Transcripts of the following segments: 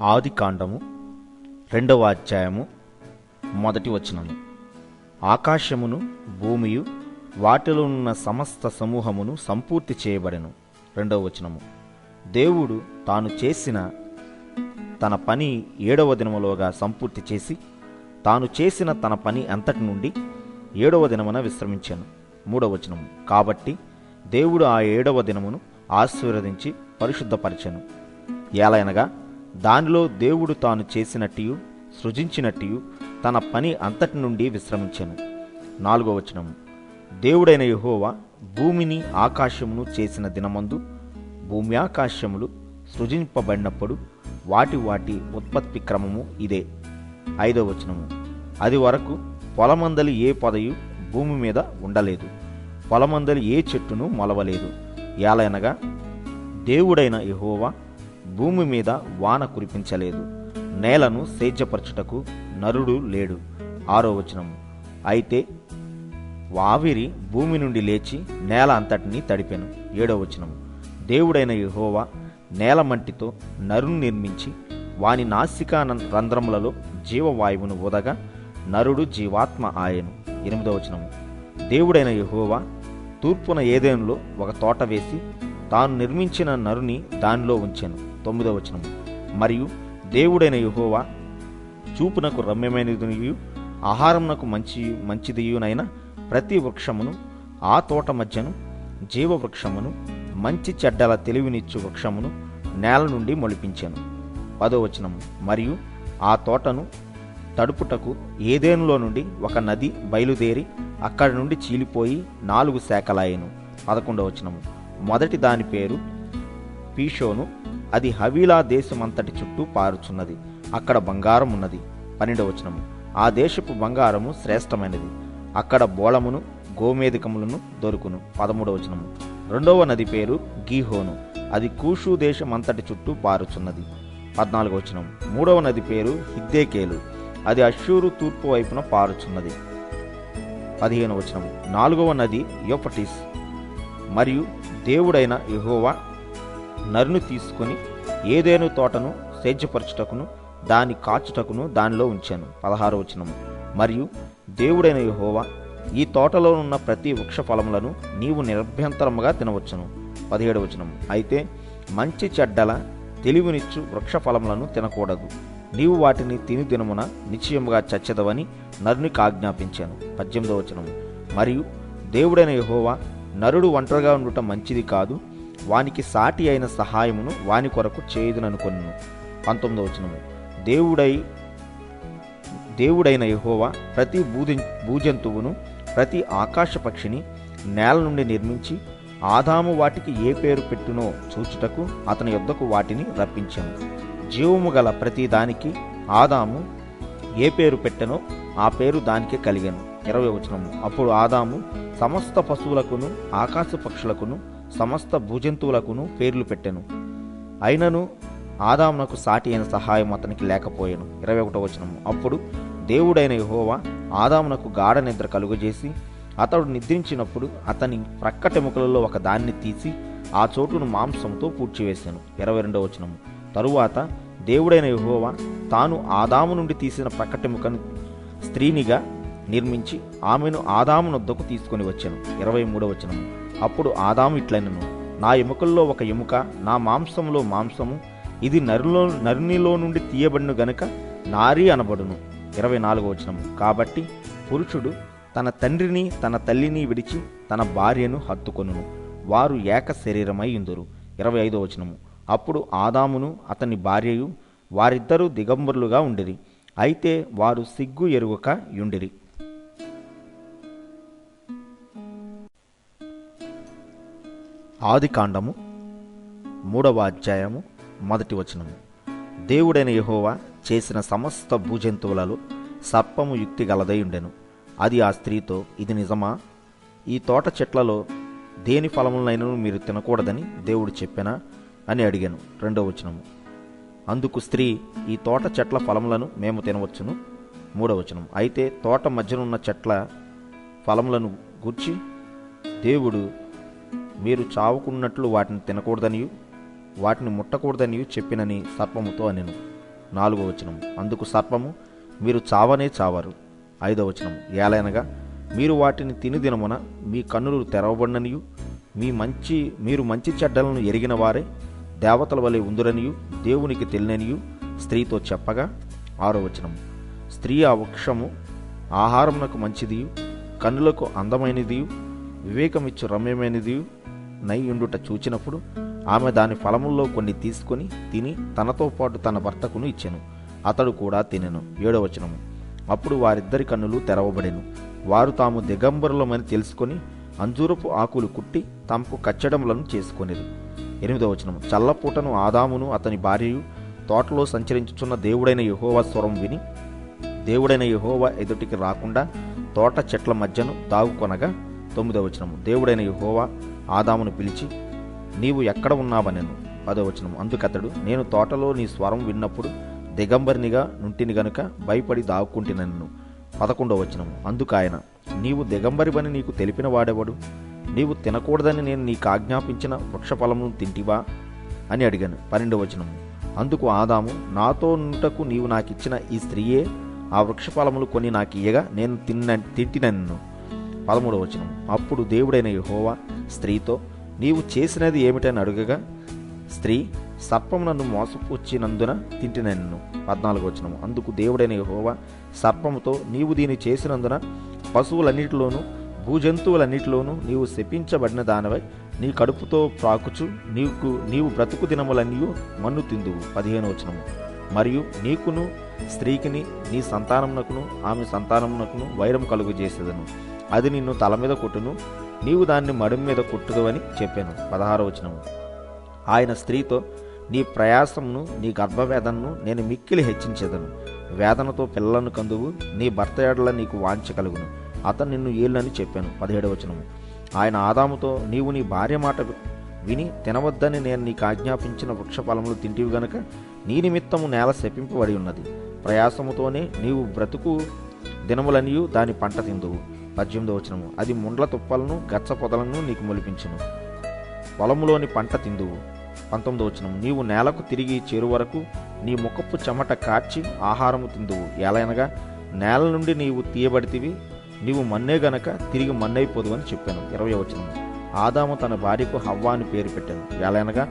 ఆదికాండము 2వ అధ్యాయము 1వ వచనము. ఆకాశమును భూమియు వాటిలో ఉన్న సమస్త సమూహమును సంపూర్తి చేయబడెను. 2వ వచనము. దేవుడు తాను చేసిన తన పని 7వ దినములోగా సంపూర్తి చేసి తాను చేసిన తన పని అంతటి నుండి 7వ దినమున విశ్రమించాను. 3వ వచనము. కాబట్టి దేవుడు ఆ 7వ దినమును ఆశీర్వదించి పరిశుద్ధపరచెను. ఏలయనగా దానిలో దేవుడు తాను చేసినట్టియు సృజించినట్టియు తన పని అంతటి నుండి విశ్రమించెను. 4వ వచనము. దేవుడైన యెహోవా భూమిని ఆకాశమును చేసిన దినమందు భూమి ఆకాశములు సృజింపబడినప్పుడు వాటి ఉత్పత్తి క్రమము ఇదే. 5వ వచనము. అది వరకు పొలమందలి ఏ పొదయు భూమి మీద ఉండలేదు, పొలమందలి ఏ చెట్టును మొలవలేదు. ఏలయనగా దేవుడైన యెహోవా భూమి మీద వాన కురిపించలేదు, నేలను సేద్యపరచుటకు నరుడు లేడు. 6వ వచనము. అయితే ఆవిరి భూమి నుండి లేచి నేల అంతటినీ తడిపెను. 7వ వచనము. దేవుడైన యెహోవా నేల మంటితో నరుని నిర్మించి వాని నాసికా రంధ్రములలో జీవవాయువును ఊదగా నరుడు జీవాత్మ ఆయను. 8వ వచనము. దేవుడైన యెహోవా తూర్పున ఏదెనులో ఒక తోట వేసి తాను నిర్మించిన నరుని దానిలో ఉంచెను. 9వ వచనము. మరియు దేవుడైన యెహోవా చూపునకు రమ్యమైనదియు ఆహారమునకు మంచిదియునైన ప్రతి వృక్షమును ఆ తోట మధ్యను జీవవృక్షమును మంచి చెడ్డల తెలివినిచ్చు వృక్షమును నేల నుండి మొలిపించాను. 10వ వచనము. మరియు ఆ తోటను తడుపుటకు ఏదెనులో నుండి ఒక నది బయలుదేరి అక్కడి నుండి చీలిపోయి 4 శాఖలాయెను. 11వ వచనము. మొదటి దాని పేరు పీషోను, అది హవీలా దేశమంతటి చుట్టూ పారుచున్నది, అక్కడ బంగారం ఉన్నది. 12వ వచనము. ఆ దేశపు బంగారము శ్రేష్టమైనది, అక్కడ బోళమును గోమేధికములను దొరుకును. 13వ వచనము. రెండవ నది పేరు గీహోను, అది కూషు దేశమంతటి చుట్టూ పారుచున్నది. 14వ వచనం. మూడవ నది పేరు హిద్దేకేలు, అది అష్షూరు తూర్పు వైపున పారుచున్నది. 15వ వచనం. 4వ నది యూఫ్రటీస్. మరియు దేవుడైన యెహోవా నరుని తీసుకుని ఏదేను తోటను సేద్యపరచుటకును దాని కాచుటకును దానిలో ఉంచాను. 16వ వచనము. మరియు దేవుడైన యెహోవా ఈ తోటలో ఉన్న ప్రతి వృక్ష ఫలములను నీవు నిరభ్యంతరముగా తినవచ్చును. 17వ వచనము. అయితే మంచి చెడ్డల తెలివినిచ్చు వృక్ష ఫలములను తినకూడదు, నీవు వాటిని తిని దినమున నిశ్చయముగా చచ్చెదవని నరునికి ఆజ్ఞాపించాను. 18వ వచనము. మరియు దేవుడైన యెహోవా నరుడు ఒంటరిగా ఉండుట మంచిది కాదు, వానికి సాటి అయిన సహాయమును వాని కొరకు చేయుదుననుకొనెను. 19వ వచనము. దేవుడైన యెహోవా ప్రతి భూజంతువును ప్రతి ఆకాశ పక్షిని నేల నుండి నిర్మించి ఆదాము వాటికి ఏ పేరు పెట్టునో చూచుటకు అతని యొద్దకు వాటిని రప్పించెను. జీవము గల ప్రతి దానికి ఆదాము ఏ పేరు పెట్టెనో ఆ పేరు దానికే కలిగెను. 20వ వచనము. అప్పుడు ఆదాము సమస్త పశువులకును ఆకాశ పక్షులకును సమస్త భూజంతువులకును పేర్లు పెట్టెను, అయినను ఆదామునకు సాటి అయిన సహాయం అతనికి లేకపోయెను. 21వ వచనము. అప్పుడు దేవుడైన యెహోవా ఆదామునకు గాఢ నిద్ర కలుగజేసి అతడు నిద్రించినప్పుడు అతని ప్రక్కటెముకలలో ఒక దాన్ని తీసి ఆ చోటును మాంసంతో పూడ్చివేశాను. 22వ వచనము. తరువాత దేవుడైన యెహోవా తాను ఆదాము నుండి తీసిన ప్రక్కటెముకను స్త్రీనిగా నిర్మించి ఆమెను ఆదాము నొద్దకు తీసుకొని వచ్చాను. 23వ వచనము. అప్పుడు ఆదాము ఇట్లనెను, నా ఎముకల్లో ఒక ఎముక, నా మాంసంలో మాంసము, ఇది నరునిలో నుండి తీయబడిన గనుక నారీ అనబడును. 24వ వచనము. కాబట్టి పురుషుడు తన తండ్రిని తన తల్లిని విడిచి తన భార్యను హత్తుకొనును, వారు ఏక శరీరమై యుందురు. 25వ వచనము. అప్పుడు ఆదామును అతని భార్యయు వారిద్దరూ దిగంబరులుగా ఉండిరి, అయితే వారు సిగ్గు ఎరుగక యుండిరి. ఆదికాండము 3వ అధ్యాయము 1వ వచనము. దేవుడైన యెహోవా చేసిన సమస్త భూజంతువులలో సర్పము యుక్తి గలదై ఉండెను. అది ఆ స్త్రీతో, ఇది నిజమా? ఈ తోట చెట్లలో దేని ఫలములనైనా మీరు తినకూడదని దేవుడు చెప్పెనా అని అడిగాను. 2వ వచనము. అందుకు స్త్రీ, ఈ తోట చెట్ల ఫలములను మేము తినవచ్చును. 3వ వచనం. అయితే తోట మధ్యనున్న చెట్ల ఫలములను గూర్చి దేవుడు మీరు చావుకున్నట్లు వాటిని తినకూడదనియు వాటిని ముట్టకూడదనియు చెప్పినని సర్పముతో అనెను. 4వ వచనం, అందుకు సర్పము, మీరు చావనే చావరు. 5వ వచనం, ఏలైనగా మీరు వాటిని తిని దినమున మీ కన్నులు తెరవబడిననియు మీరు మంచి చెడ్డలను ఎరిగిన వారే దేవతల వలె ఉందురనియు దేవునికి తెలియనియు స్త్రీతో చెప్పగా. 6వ వచనం, స్త్రీ ఆ వృక్షము ఆహారమునకు మంచిదియు కన్నులకు అందమైనదియు వివేకమిచ్చు రమ్యమైనదియు నై ఉండుట చూచినప్పుడు ఆమె దాని ఫలముల్లో కొన్ని తీసుకొని తిని తనతో పాటు తన భర్తకును ఇచ్చెను, అతడు కూడా తినెను. 7వ వచనము, అప్పుడు వారిద్దరి కన్నులు తెరవబడెను, వారు తాము దిగంబరులమని తెలుసుకొని అంజూరపు ఆకులు కుట్టి తమకు కచ్చడములను చేసుకొనిరి. 8వ వచనము, చల్లపూటను ఆదామును అతని భార్యయు తోటలో సంచరించుచున్న దేవుడైన యెహోవా స్వరం విని దేవుడైన యెహోవా ఎదుటికి రాకుండా తోట చెట్ల మధ్యను దాగుకొనగా. 9వ వచనము, దేవుడైన యెహోవా ఆదామును పిలిచి, నీవు ఎక్కడ ఉన్నావనెను. 10వ వచనము, అందుకతడు, నేను తోటలో నీ స్వరం విన్నప్పుడు దిగంబరినిగా నుంటిని గనుక భయపడి దాక్కుంటినన్ను. 11వ వచనము, అందుకాయన, నీవు దిగంబరివని నీకు తెలిపిన వాడెవడు? నీవు తినకూడదని నేను నీకు ఆజ్ఞాపించిన వృక్షఫలమును తింటివా అని అడిగాను. 12వ వచనము, అందుకు ఆదాము, నాతో నుంటకు నీవు నాకిచ్చిన ఈ స్త్రీయే ఆ వృక్షఫలములు కొని నాకు ఇయ్యగా నేను తింటినన్ను. 13వ వచనం, అప్పుడు దేవుడైన యెహోవా స్త్రీతో, నీవు చేసినది ఏమిటని అడుగగా స్త్రీ, సర్పము నన్ను మోసపుచ్చినందున తింటినన్ను. 14వ వచనం, అందుకు దేవుడైన యెహోవా సర్పముతో, నీవు దీన్ని చేసినందున పశువులన్నిటిలోనూ భూజంతువులన్నిటిలోనూ నీవు శపించబడిన దానివై నీ కడుపుతో ప్రాకుచు నీవు బ్రతుకు దినములన్నీ మన్ను తిందువు. 15వ వచనము, మరియు నీకును స్త్రీకిని నీ సంతానమునకును ఆమె సంతానమునకును వైరం కలుగు చేసేదను, అది నిన్ను తల మీద కొట్టును, నీవు దాన్ని మడుం మీద కొట్టుదువని చెప్పాను. 16వ వచనము, ఆయన స్త్రీతో, నీ ప్రయాసమును నీ గర్భవేదనను నేను మిక్కిలి హెచ్చించేదను, వేదనతో పిల్లలను కందువు, నీ భర్త ఎడల నీకు వాంఛ కలుగును, అతను నిన్ను ఏళ్ళని చెప్పాను. 17వ వచనము, ఆయన ఆదాముతో, నీవు నీ భార్య మాట విని తినవద్దని నేను నీకు ఆజ్ఞాపించిన వృక్షఫలములు తింటివి గనుక నీ నిమిత్తము నేల శపింపబడి ఉన్నది, ప్రయాసముతోనే నీవు బ్రతుకు దినములనియు దాని పంట తిందువు. 18వ వచనము, అది ముండ్ల తుప్పలను గచ్చ పొదలను నీకు మొలిపించును, పొలములోని పంట తిందువు. 19వ వచనం, నీవు నేలకు తిరిగి చేరు వరకు నీ ముఖపు చెమట కార్చి ఆహారము తిందువు, ఎలయనగా నేల నుండి నీవు తీయబడితివి, నీవు మన్నే గనక తిరిగి మన్నైపోదు అని చెప్పాను. 20వ వచనం, ఆదాము తన భార్యకు హవ్వ అని పేరు పెట్టాను, ఎలయనగా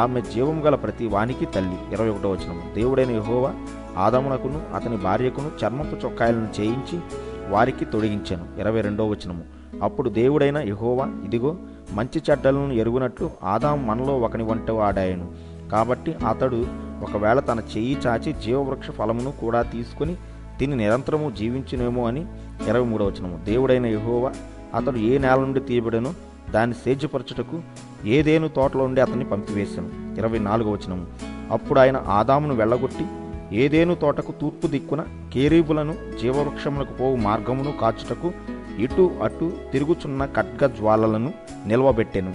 ఆమె జీవం గల ప్రతి వానికి తల్లి. 21వ వచనం, దేవుడైన యెహోవా ఆదామునకును అతని భార్యకును చర్మపు చొక్కాయలను చేయించి వారికి తొడిగించాను. 22వ వచనము, అప్పుడు దేవుడైన యెహోవా, ఇదిగో మంచి చెడ్డలను ఎరుగునట్లు ఆదాము మనలో ఒకని వంట వాడాయను, కాబట్టి అతడు ఒకవేళ తన చెయ్యి చాచి జీవవృక్ష ఫలమును కూడా తీసుకుని తిని నిరంతరము జీవించునేమో అని. 23వ వచనము, దేవుడైన యెహోవా అతడు ఏ నేల నుండి తీయబడెనో దాన్ని సేద్యపరచుటకు ఏదేను తోటలో నుండి అతన్ని పంపివేశాను. 24వ వచనము, అప్పుడు ఆయన ఆదామును వెళ్ళగొట్టి ఏదేను తోటకు తూర్పు దిక్కున కేరీబులను జీవవృక్షములకు పోవు మార్గమును కాచుటకు ఇటు అటు తిరుగుచున్న ఖడ్గ జ్వాలలను నిల్వబెట్టెను.